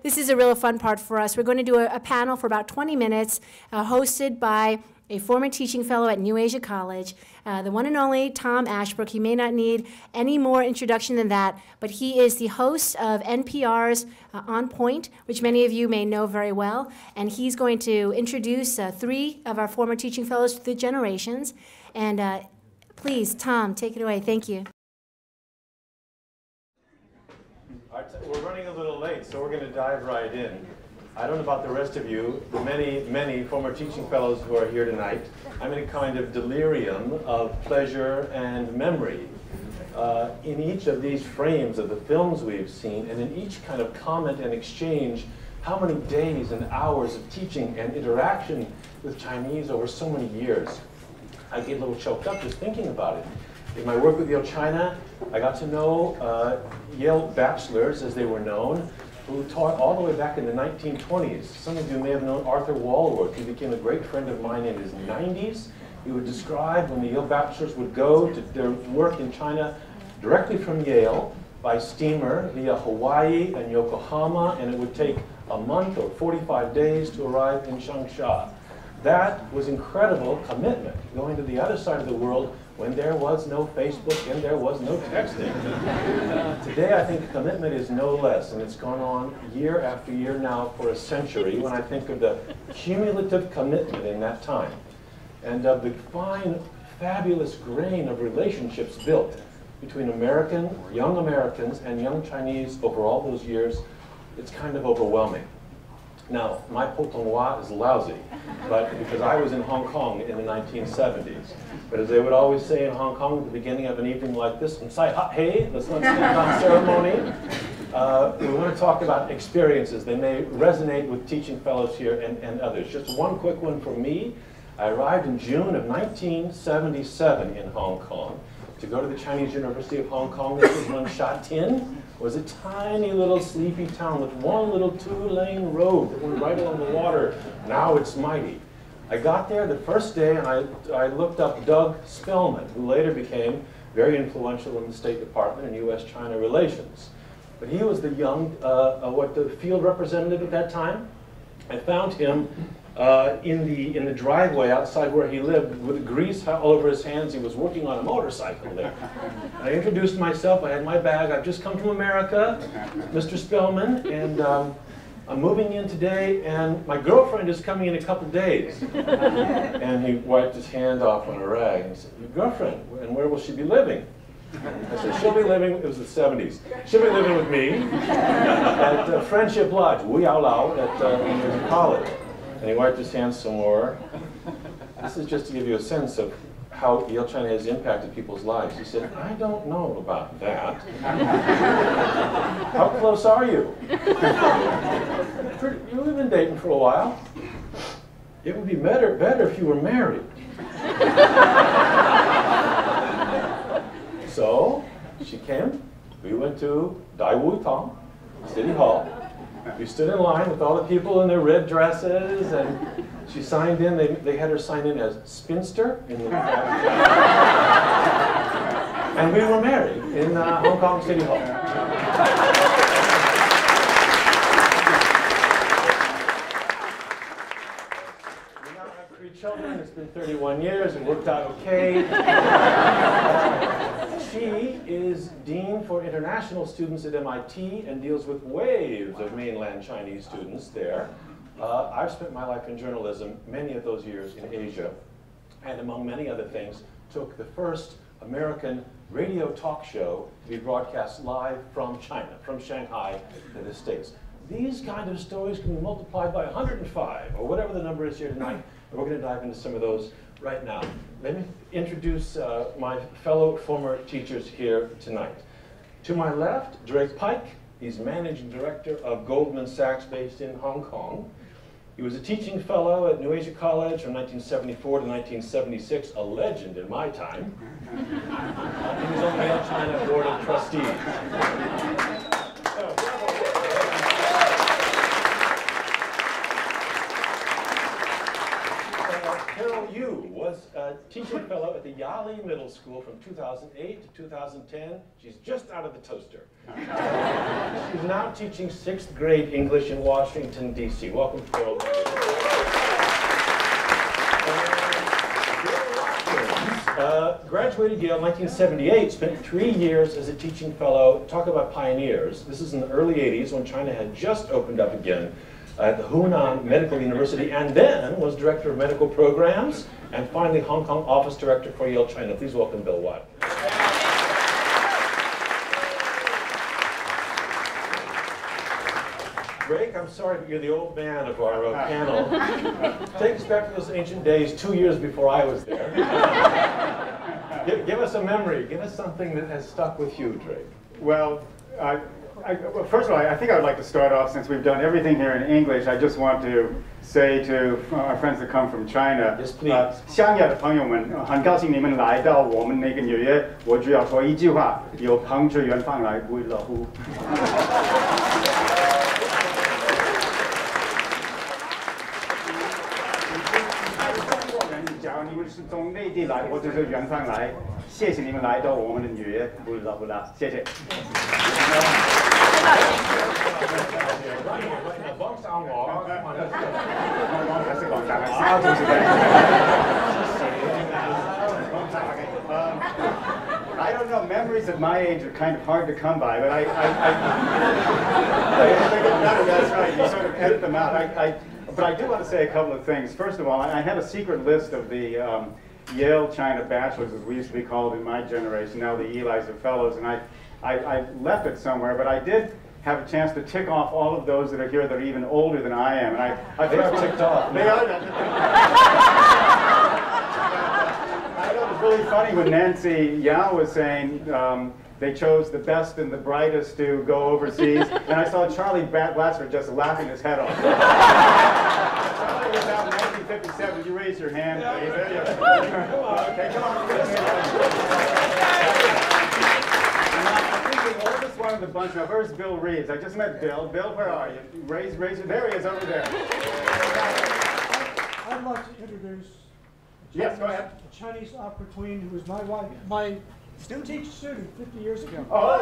This is a real fun part for us. We're going to do a panel for about 20 minutes, hosted by a former teaching fellow at New Asia College, the one and only Tom Ashbrook. He may not need any more introduction than that, but he is the host of NPR's On Point, which many of you may know very well, and he's going to introduce 3 of our former teaching fellows through the generations. And please, Tom, take it away. Thank you. We're running a little late, so we're going to dive right in. I don't know about the rest of you, the many former teaching fellows who are here tonight. I'm in a kind of delirium of pleasure and memory. In each of these frames of the films we've seen, and in each kind of comment and exchange, how many days and hours of teaching and interaction with Chinese over so many years. I get a little choked up just thinking about it. In my work with Yale-China, I got to know Yale bachelors, as they were known, who taught all the way back in the 1920s. Some of you may have known Arthur Walworth. He became a great friend of mine in his 90s. He would describe when the Yale bachelors would go to their work in China directly from Yale by steamer via Hawaii and Yokohama, and it would take a month or 45 days to arrive in Changsha. That was incredible commitment, going to the other side of the world when there was no Facebook and there was no texting. Today, I think commitment is no less, and it's gone on year after year now for a century when I think of the cumulative commitment in that time and of the fine, fabulous grain of relationships built between young Americans and young Chinese over all those years. It's kind of overwhelming. Now, my Putonghua is lousy, but because I was in Hong Kong in the 1970s. But as they would always say in Hong Kong at the beginning of an evening like this, "Sai ha hey," let's not stand on ceremony. We want to talk about experiences. They may resonate with teaching fellows here and others. Just one quick one for me. I arrived in June of 1977 in Hong Kong to go to the Chinese University of Hong Kong. This was when Shatin was a tiny little sleepy town with one little 2-lane road that went right along the water. Now it's mighty. I got there the first day and I looked up Doug Spellman, who later became very influential in the State Department in U.S.-China relations. But he was the young, the field representative at that time. I found him in the driveway outside where he lived with grease all over his hands. He was working on a motorcycle there. I introduced myself. I had my bag. I've just come from America, Mr. Spellman, and I'm moving in today, and my girlfriend is coming in a couple days. And he wiped his hand off on a rag and he said, "Your girlfriend, and where will she be living?" I said, "She'll be living," it was the 70s, "she'll be living with me at Friendship Lodge, Wu Yao Lao, at college." And he wiped his hands some more. This is just to give you a sense of how Yale-China has impacted people's lives. He said, "I don't know about that." "How close are you?" "You've been dating for a while." "It would be better if you were married." So she came. We went to Dai Wu Tong, City Hall. We stood in line with all the people in their red dresses, and she signed in. They had her sign in as spinster in the and we were married in Hong Kong City Hall. We now have 3 children. It's been 31 years. It worked out okay. She is Dean for International Students at MIT and deals with waves of mainland Chinese students there. I've spent my life in journalism, many of those years in Asia, and among many other things, took the first American radio talk show to be broadcast live from China, from Shanghai to the States. These kind of stories can be multiplied by 105, or whatever the number is here tonight, and we're going to dive into some of those right now. Let me introduce my fellow former teachers here tonight. To my left, Drake Pike. He's managing director of Goldman Sachs based in Hong Kong. He was a teaching fellow at New Asia College from 1974 to 1976, a legend in my time. He was on the Yale-China Board of Trustees. Carol Yu was teaching fellow at the Yale Middle School from 2008 to 2010. She's just out of the toaster. She's now teaching 6th grade English in Washington, D.C. Welcome, Carol. Graduated Yale in 1978, spent 3 years as a teaching fellow. Talk about pioneers. This is in the early 80s when China had just opened up again at the Hunan Medical University, and then was director of medical programs, and finally Hong Kong office director for Yale-China. Please welcome Bill Watt. Greg, I'm sorry, but you're the old man of our panel. Take us back to those ancient days, 2 years before I was there. Give us a memory. Give us something that has stuck with you, Drake. Well, well, first of all, I think I would like to start off, since we've done everything here in English, I just want to say to our friends that come from China, yes, please. 乡亚的朋友们，很高兴你们来到我们那个纽约。我只要说一句话：有朋自远方来，不亦乐乎。假如你们是从内地来，或者是远方来，谢谢你们来到我们的纽约，不亦乐乎啦，谢谢。I don't know, memories at my age are kind of hard to come by, but I think it's better, that's right, you sort of edit them out. But I do want to say a couple of things. First of all, I have a secret list of the Yale-China bachelors, as we used to be called in my generation, now the Yale-China Fellows, and I left it somewhere, but I did have a chance to tick off all of those that are here that are even older than I am. And they are ticked off. They are. I thought it was really funny when Nancy Yao was saying they chose the best and the brightest to go overseas, and I saw Charlie Blatchford just laughing his head off. Charlie was out in 1957. You raise your hand, please. There you go. Okay, come on. The oldest one of the bunch. Now, where's Bill Reeves? I just met Bill. Bill, where are you? Raise your. There he is, over there. I'd like to introduce yes, go ahead. a Chinese opera queen who was my wife, my student 50 years ago. Oh,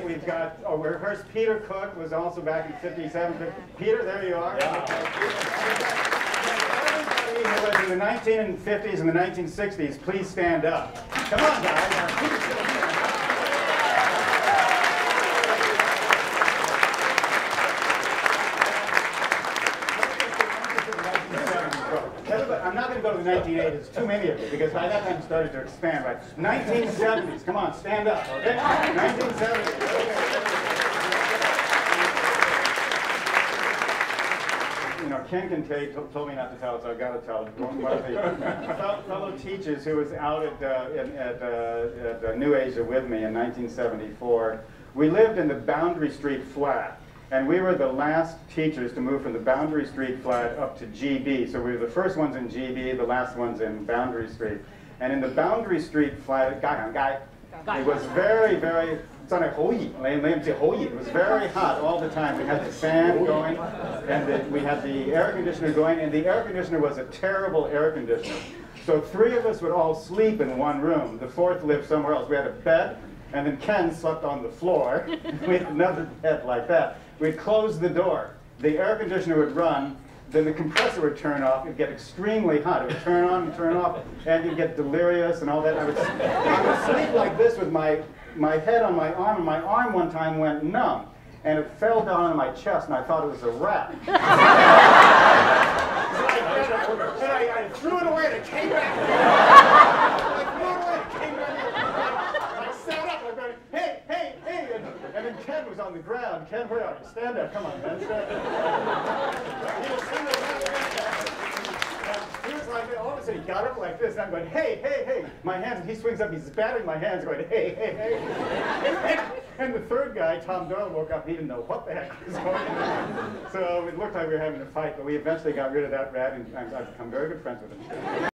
we've got, where's Peter Cook, was also back in 57. Peter, there you are. Yeah. Everybody who was in the 1950s and the 1960s, please stand up. Come on, guys. I'm not going to go to the 1980s, too many of you, because by that time it started to expand, right? 1970s, come on, stand up, okay? 1970s. You know, Ken Kincaid told me not to tell it, so I've got to tell it. One of the fellow teachers who was out at New Asia with me in 1974, we lived in the Boundary Street flat. And we were the last teachers to move from the Boundary Street flat up to GB. So we were the first ones in GB, the last ones in Boundary Street. And in the Boundary Street flat, it was very, very, it was very hot all the time. We had the fan going, and we had the air conditioner going, and the air conditioner was a terrible air conditioner. So 3 of us would all sleep in one room. The 4th lived somewhere else. We had a bed, and then Ken slept on the floor. We had another bed like that. We'd close the door, the air conditioner would run, then the compressor would turn off, it'd get extremely hot. It would turn on and turn off, and you'd get delirious and all that. I would sleep like this with my head on my arm, and my arm one time went numb, and it fell down on my chest, and I thought it was a rat. I threw it away, and it came back. I threw it away, and it came back. I sat up, I'm going, hey, hey, hey, and then Ken was on the ground. Ken, where are you? Stand up, come on, man, stand up. He was sitting there, he was like, all of a sudden he got up like this, and I'm going, hey, hey, hey. My hands, and he swings up, he's batting my hands, going, hey, hey, hey. And the 3rd guy, Tom Doyle, woke up, he didn't know what the heck was going on. So it looked like we were having a fight, but we eventually got rid of that rat, and I've become very good friends with him.